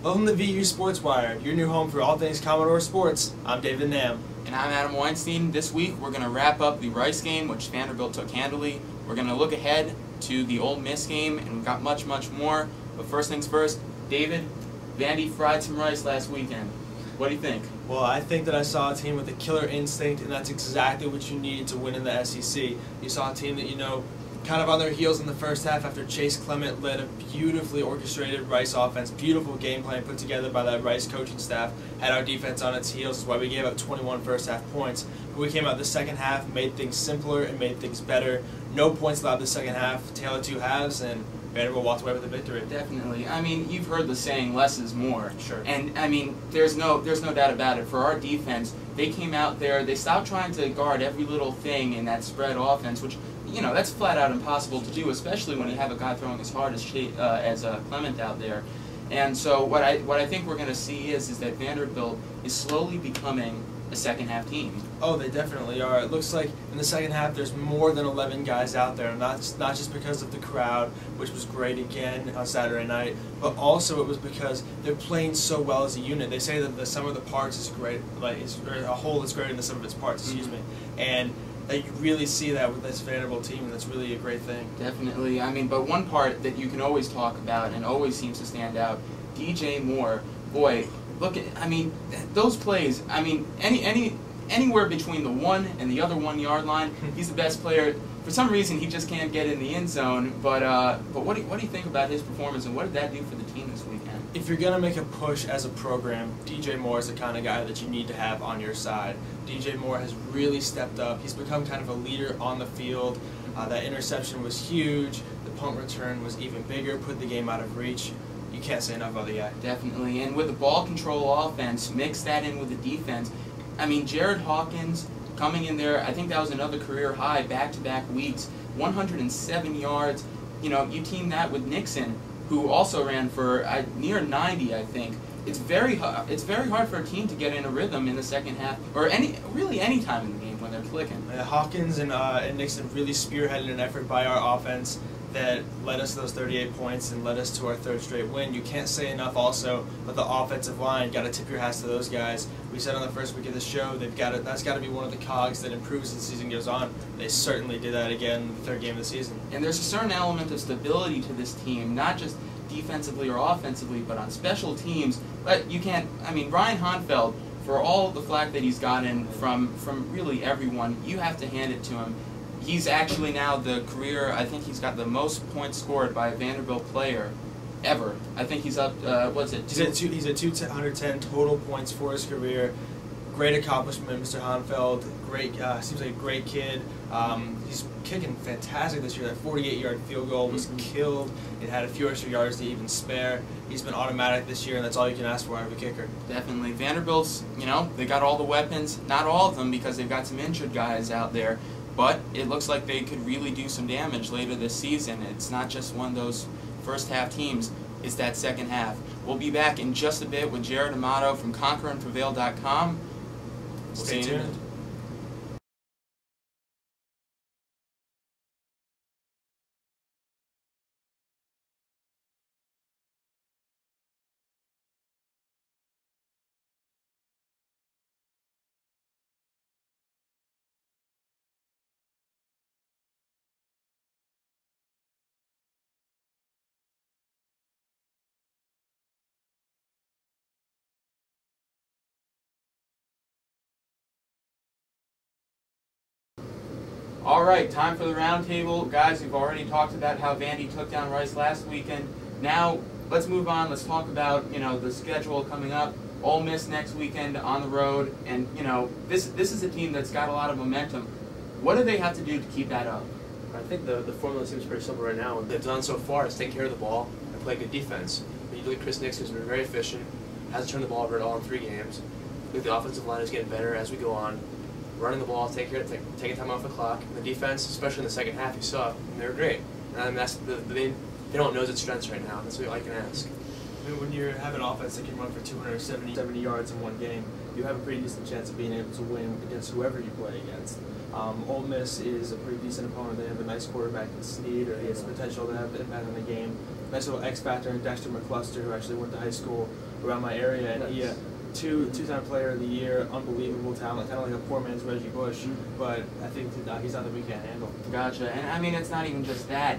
Welcome to VU Sports Wire, your new home for all things Commodore sports. I'm David Nam. And I'm Adam Weinstein. This week we're going to wrap up the Rice game, which Vanderbilt took handily. We're going to look ahead to the Ole Miss game, and we've got much, much more. But first things first, David, Vandy fried some rice last weekend. What do you think? Well, I think that I saw a team with a killer instinct, and that's exactly what you need to win in the SEC. You saw a team that, kind of on their heels in the first half after Chase Clement led a beautifully orchestrated Rice offense, beautiful game plan put together by that Rice coaching staff, had our defense on its heels. That's why we gave up 21 first half points. But we came out the second half, made things simpler and made things better. No points allowed the second half, tale of two halves, and Vanderbilt walked away with the victory. Definitely. I mean, you've heard the saying, less is more. Sure. And, I mean, there's no doubt about it. For our defense, they came out there, they stopped trying to guard every little thing in that spread offense, which, that's flat out impossible to do, especially when you have a guy throwing as hard as Clement out there. And so what I think we're going to see is that Vanderbilt is slowly becoming a second half team. Oh, they definitely are. It looks like in the second half there's more than 11 guys out there, and that's not just because of the crowd, which was great again on Saturday night, but also it was because they're playing so well as a unit. They say that the sum of the parts is great, or a whole is greater than the sum of its parts, excuse me. And that you really see that with this Vanderbilt team, and that's really a great thing. Definitely. I mean, but one part that you can always talk about and always seems to stand out, DJ Moore, boy, look at, those plays, anywhere between the 1 and the other 1 yard line, he's the best player. For some reason, he just can't get in the end zone, but what do you think about his performance, and what did that do for the team this weekend? If you're going to make a push as a program, DJ Moore is the kind of guy that you need to have on your side. DJ Moore has really stepped up. He's become kind of a leader on the field. That interception was huge. The punt return was even bigger, put the game out of reach. You can't say enough about the guy. Definitely, and with the ball control offense, mix that in with the defense. Jared Hawkins coming in there, I think that was another career high, back-to-back weeks, 107 yards. You team that with Nixon, who also ran for near 90, I think. It's very hard for a team to get in a rhythm in the second half, or any time in the game when they're clicking. Hawkins and Nixon really spearheaded an effort by our offense that led us to those 38 points and led us to our third straight win. You can't say enough also, but the offensive line, got to tip your hats to those guys. We said on the first week of the show, that's got to be one of the cogs that improves as the season goes on. They certainly did that again in the third game of the season. And there's a certain element of stability to this team, not just defensively or offensively, but on special teams. But you can't, Ryan Honfeld, for all the flack that he's gotten from really everyone, you have to hand it to him. He's actually now I think he's got the most points scored by a Vanderbilt player ever. I think he's up, what's it? He's at 210 total points for his career. Great accomplishment, Mr. Honfeld. Great, seems like a great kid. He's kicking fantastic this year. That 48-yard field goal was killed. It had a few extra yards to even spare. He's been automatic this year, and that's all you can ask for out of a kicker. Definitely. Vanderbilt's, they got all the weapons. Not all of them, because they've got some injured guys out there. But it looks like they could really do some damage later this season. It's not just one of those first half teams, it's that second half. We'll be back in just a bit with Jared Amato from conquerandprevail.com. Stay tuned. All right, time for the roundtable. Guys, we've already talked about how Vandy took down Rice last weekend. Now, let's move on. Let's talk about, the schedule coming up. Ole Miss next weekend on the road. And, this is a team that's got a lot of momentum. What do they have to do to keep that up? I think the formula seems pretty simple right now. What they've done so far is take care of the ball and play good defense. When you look at Chris Nixon, who's been very efficient, hasn't turned the ball over at all in 3 games. Look, the offensive line is getting better as we go on. Running the ball, taking time off the clock. And the defense, especially in the second half, you saw, they're great. And that's they don't know its strengths right now. That's what I can ask. When you have an offense that can run for 270 yards in one game, you have a pretty decent chance of being able to win against whoever you play against. Ole Miss is a pretty decent opponent. They have a nice quarterback in Snead, or he has potential to have impact on the game. Nice little X factor in Dexter McCluster, who actually went to high school around my area, and he two-time player of the year, unbelievable talent, kind of like a poor man's Reggie Bush, but I think he's not that we can't handle. Gotcha, and I mean, it's not even just that,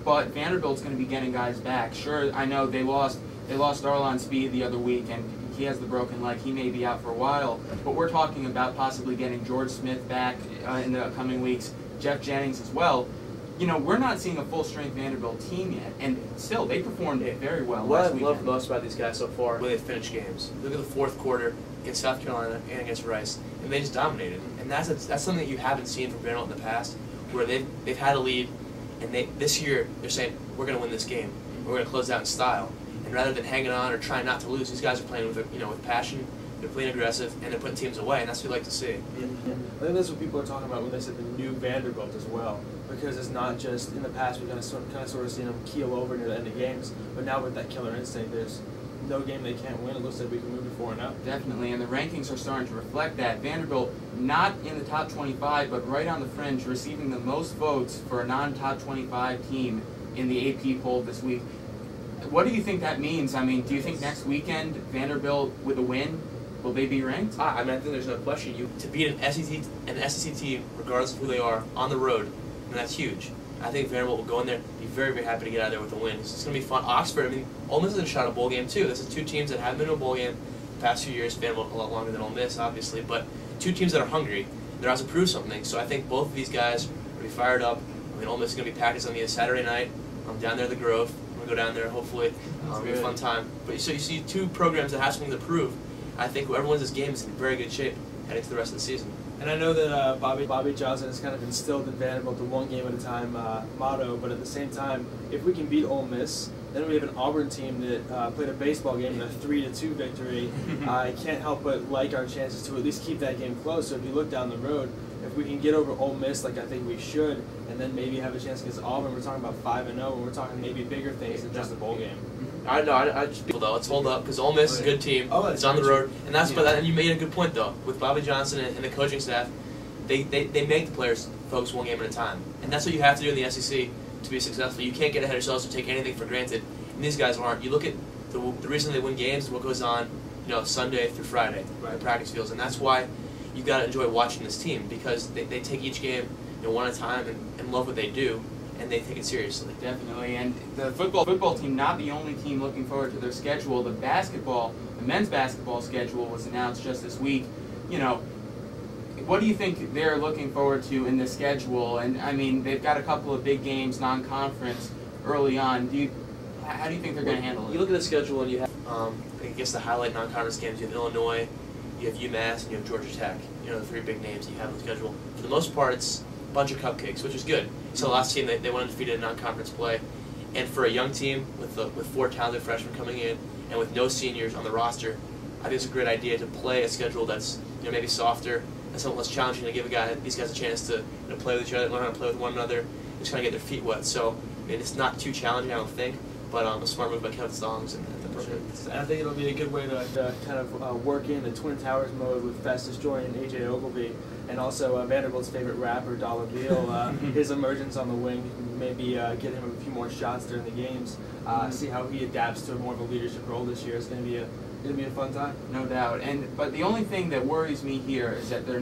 but Vanderbilt's going to be getting guys back. Sure, I know they lost Arlon Speed the other week, and he has the broken leg. He may be out for a while, but we're talking about possibly getting George Smith back in the coming weeks, Jeff Jennings as well. You know, we're not seeing a full-strength Vanderbilt team yet, and still, they performed very well last weekend. What I love most about these guys so far, where they finish games. Look at the fourth quarter against South Carolina and against Rice, and they just dominated. And that's something that you haven't seen from Vanderbilt in the past, where they've had a lead, and this year they're saying, we're going to win this game. We're going to close out in style. And rather than hanging on or trying not to lose, these guys are playing with passion. They're playing aggressive, and they're putting teams away, and that's what we like to see. Yeah. I think that's what people are talking about when they said the new Vanderbilt as well, because it's not just in the past we've kind of sort of seen them keel over near the end of games, but now with that killer instinct, there's no game they can't win. It looks like we can move it 4-0. Definitely, and the rankings are starting to reflect that. Vanderbilt not in the top 25, but right on the fringe, receiving the most votes for a non-top 25 team in the AP poll this week. What do you think that means? I mean, do you think next weekend Vanderbilt with a win, will they be ranked? I mean, I think there's no question. To beat an SEC team, regardless of who they are, on the road, and that's huge. I think Vanderbilt will go in there, be very, very happy to get out of there with a win. It's going to be fun. Oxford, I mean, Ole Miss has shot a bowl game too. This is two teams that haven't been to a bowl game the past few years. Vanderbilt a lot longer than Ole Miss, obviously, but two teams that are hungry. They're out to prove something. So I think both of these guys are going to be fired up. I mean, Ole Miss is going to be practicing on Saturday night. Down there at the Grove. I'm going to go down there, hopefully. It'll be a fun time. But so you see two programs that have something to prove. I think whoever wins this game is in very good shape heading to the rest of the season. And I know that Bobby Johnson has kind of instilled in Vanderbilt the one game at a time motto, but at the same time, if we can beat Ole Miss, then we have an Auburn team that played a baseball game in a 3-2 victory. I can't help but like our chances to at least keep that game close. So if you look down the road, if we can get over Ole Miss like I think we should, and then maybe have a chance against Auburn, we're talking about 5-0, and we're talking maybe bigger things than just a bowl game. I know. I just though let's hold up because Ole Miss is a good team. It's on the road, and that's but and you made a good point though with Bobby Johnson and the coaching staff. They make the players focus one game at a time, and that's what you have to do in the SEC to be successful. You can't get ahead of yourselves or take anything for granted, and these guys aren't. You look at the reason they win games is what goes on, Sunday through Friday in practice fields, and that's why you've got to enjoy watching this team because they take each game one at a time and love what they do. And they take it seriously. Definitely, and the football team not the only team looking forward to their schedule. The men's basketball schedule was announced just this week. What do you think they're looking forward to in the schedule? And I mean, they've got a couple of big games, non-conference, early on. How do you think they're going to handle it? You look at the schedule and you have, I guess the highlight non-conference games. You have Illinois, you have UMass, and you have Georgia Tech. The three big names that you have on the schedule. For the most part, it's a bunch of cupcakes, which is good. So the last team, they went undefeated in non-conference play. And for a young team with four talented freshmen coming in and with no seniors on the roster, I think it's a great idea to play a schedule that's maybe softer and somewhat less challenging to give these guys a chance to play with each other, learn how to play with one another, and just kind of get their feet wet. So I mean, it's not too challenging, I don't think, but a smart move by Kevin Stallings and the program. I think it'll be a good way to kind of work in the Twin Towers mode with Festus Joy and AJ Ogilvy. And also Vanderbilt's favorite rapper, Dollar Beal, his emergence on the wing, maybe get him a few more shots during the games. See how he adapts to more of a leadership role this year. It's going to be a fun time. No doubt. But the only thing that worries me here is that their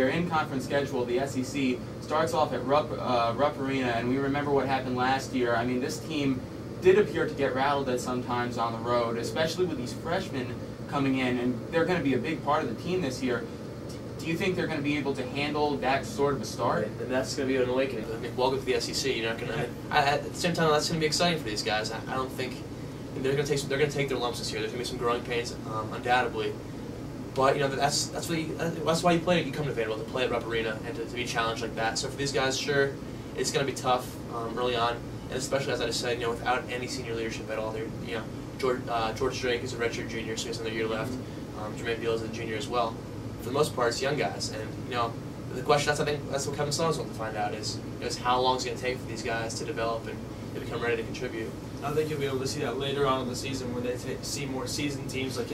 in-conference schedule, the SEC, starts off at Rupp Arena, and we remember what happened last year. I mean, this team did appear to get rattled at some times on the road, especially with these freshmen coming in, and they're going to be a big part of the team this year. Do you think they're going to be able to handle that sort of a start? And that's going to be an awakening. I mean, welcome to the SEC. You're not going to. At the same time, that's going to be exciting for these guys. I don't think they're going to take their lumps this year. There's going to be some growing pains, undoubtedly. But that's why you play. You come to Vanderbilt to play at Rupp Arena and to be challenged like that. So for these guys, sure, it's going to be tough early on, and especially as I just said, without any senior leadership at all. George Drake is a redshirt junior, so he has another year left. Jermaine Beal is a junior as well. For the most part, it's young guys, and the question that's what Kevin Stallings wants to find out is how long it's going to take for these guys to develop and to become ready to contribute. I think you'll be able to see that later on in the season when they see more seasoned teams like